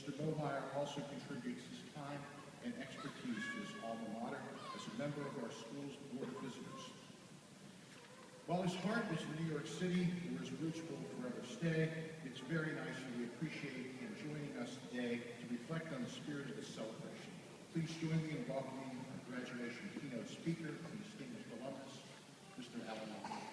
Mr. Momeyer also contributes his time and expertise to his alma mater as a member of our school's Board of Visitors. While his heart is in New York City, where his roots will forever stay, it's very nice and we appreciate him joining us today to reflect on the spirit of this celebration. Please join me in welcoming our graduation keynote speaker, the distinguished alumnus, Mr. Alan Momeyer.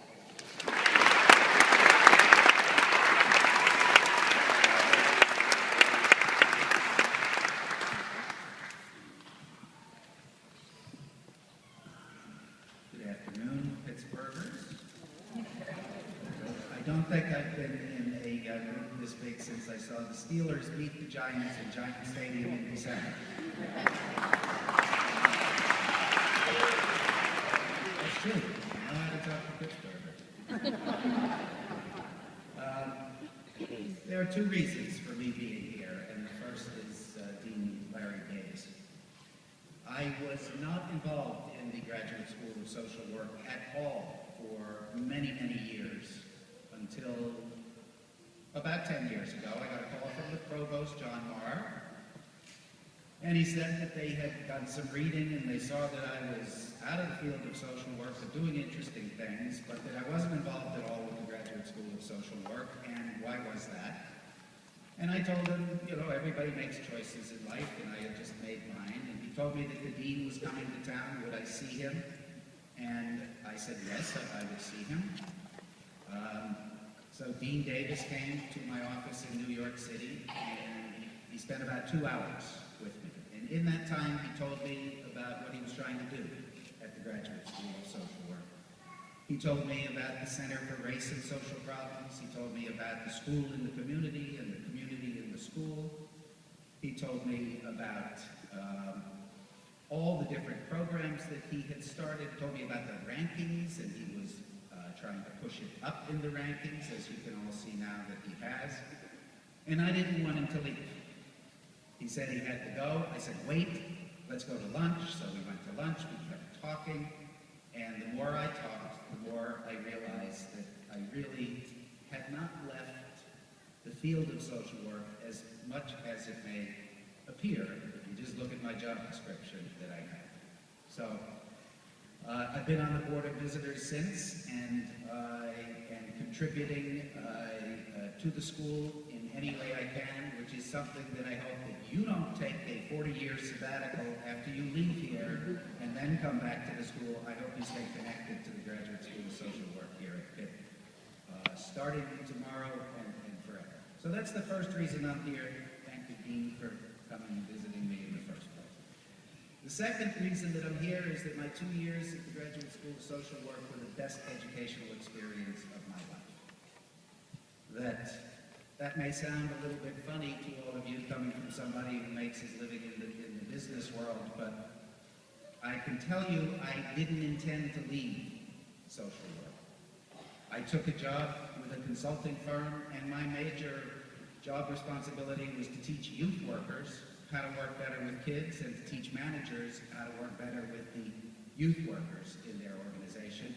Good afternoon, Pittsburghers. I don't think I've been in a group this big since I saw the Steelers beat the Giants in Giant Stadium in December. That's true. I know how to talk to Pittsburghers. There are two reasons for me being here, and the first is Dean Larry Davis. I was not involved in the Graduate School of Social Work at all for many, many years until about 10 years ago. I got a call from the provost, John Momeyer, and he said that they had done some reading and they saw that I was out of the field of social work but doing interesting things, but that I wasn't involved at all with the Graduate School of Social Work, and why was that? And I told him, you know, everybody makes choices in life, and I had just made mine, and he told me that the dean was coming to town. Would I see him? And I said yes, I would see him. So Dean Davis came to my office in New York City, and he spent about 2 hours with me. And in that time, he told me about what he was trying to do at the Graduate School of Social Work. He told me about the Center for Race and Social Problems. He told me about the school in the community and the community in the school. He told me about all the different programs that he had started. He told me about the rankings, and he was trying to push it up in the rankings, as you can all see now that he has. And I didn't want him to leave. He said he had to go. I said, wait, let's go to lunch. So we went to lunch, we kept talking, and the more I talked, the more I realized that I really had not left the field of social work as much as it may appear if you just look at my job description that I had. So I've been on the Board of Visitors since, and I am contributing to the school in any way I can, which is something that I hope that you don't take a 40-year sabbatical after you leave here and then come back to the school. I hope you stay connected to the Graduate School of Social Work here at Pitt, starting tomorrow and forever. So that's the first reason I'm here. Thank you, Dean, for coming and visiting me in the first place. The second reason that I'm here is that my 2 years at the Graduate School of Social Work were the best educational experience of my life. That may sound a little bit funny to all of you coming from somebody who makes his living in the business world, but I can tell you I didn't intend to leave social work. I took a job with a consulting firm, and my major job responsibility was to teach youth workers how to work better with kids and to teach managers how to work better with the youth workers in their organization.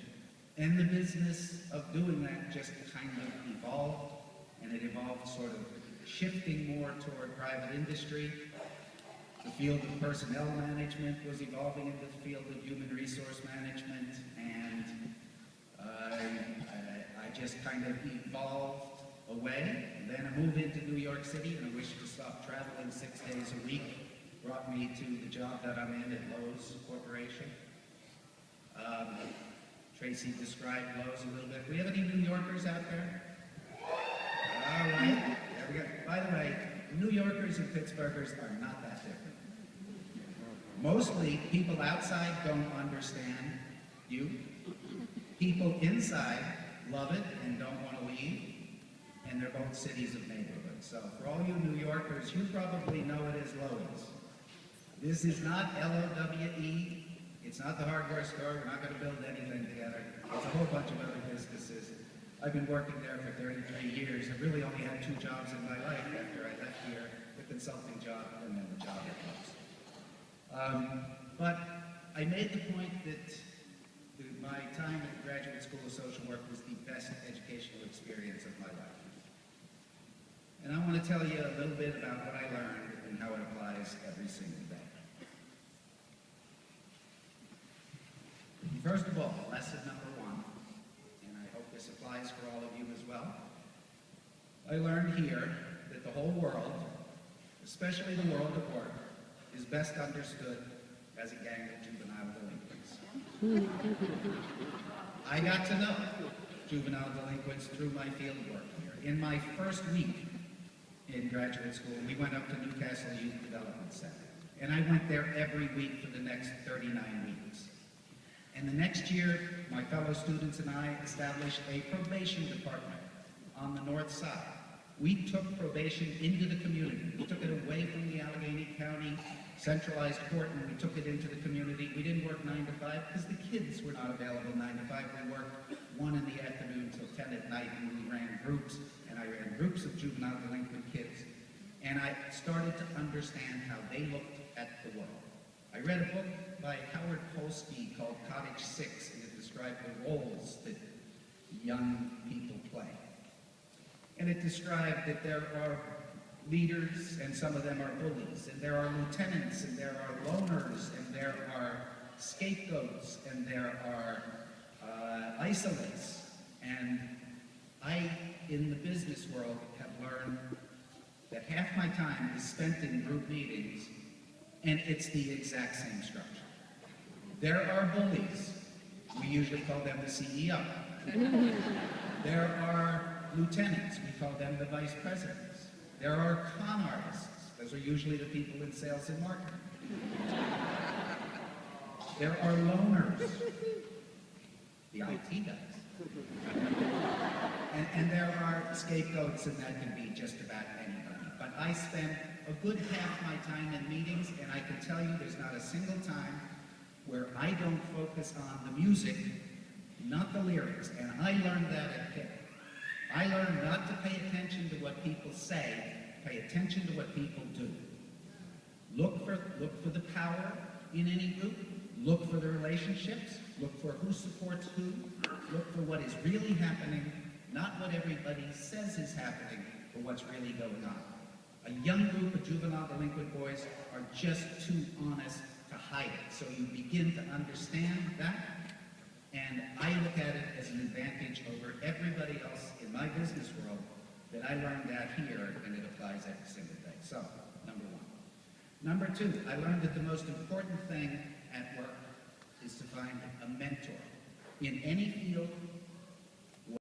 And the business of doing that just kind of evolved, and it evolved sort of shifting more toward private industry. The field of personnel management was evolving into the field of human resource management, and I just kind of evolved away. And then a move into New York City and a wish to stop traveling 6 days a week brought me to the job that I'm in at Lowe's Corporation. Tracy described Lowe's a little bit. Do we have any New Yorkers out there? All right, there we go. By the way, New Yorkers and Pittsburghers are not that different. Mostly, people outside don't understand you. People inside love it and don't want to leave. And they're both cities of neighborhoods. So for all you New Yorkers, you probably know it as Lowe's. This is not L-O-W-E. It's not the hardware store. We're not going to build anything together. It's a whole bunch of other businesses. I've been working there for 33 years. I really only had 2 jobs in my life after I left here, the consulting job and then the job at Lowe's. But I made the point that my time at the Graduate School of Social Work was the best educational experience of my life. And I want to tell you a little bit about what I learned and how it applies every single day. First of all, lesson number one, and I hope this applies for all of you as well. I learned here that the whole world, especially the world of work, is best understood as a gang of juvenile delinquents. I got to know juvenile delinquents through my field work here. In my first week in graduate school, we went up to Newcastle Youth Development Center. And I went there every week for the next 39 weeks. And the next year, my fellow students and I established a probation department on the north side. We took probation into the community. We took it away from the Allegheny County centralized court, and we took it into the community. We didn't work 9 to 5 because the kids were not available 9 to 5. We worked 1 in the afternoon till 10 at night, and we ran groups, and I ran groups of juvenile delinquent kids. And I started to understand how they looked at the world. I read a book by Howard Polsky called Cottage 6, and it described the roles that young people play. And it described that there are leaders, and some of them are bullies, and there are lieutenants, and there are loners, and there are scapegoats, and there are isolates. And I, in the business world, have learned that half my time is spent in group meetings, and it's the exact same structure. There are bullies. We usually call them the CEO. There are lieutenants. We call them the vice presidents. There are con artists. Those are usually the people in sales and marketing. There are loners. The IT guys. And there are scapegoats, and that can be just about anybody. But I spend a good half my time in meetings, and I can tell you there's not a single time where I don't focus on the music, not the lyrics. And I learned that at Pitt. I learned not to pay attention to what people say, pay attention to what people do. Look for the power in any group, look for the relationships, look for who supports who, look for what is really happening, not what everybody says is happening, but what's really going on. A young group of juvenile delinquent boys are just too honest to hide it. So you begin to understand that, and I look at it as an advantage over everybody else in my business world that I learned that here, and it applies every single day. So, number one. Number two, I learned that the most important thing at work is to find a mentor in any field,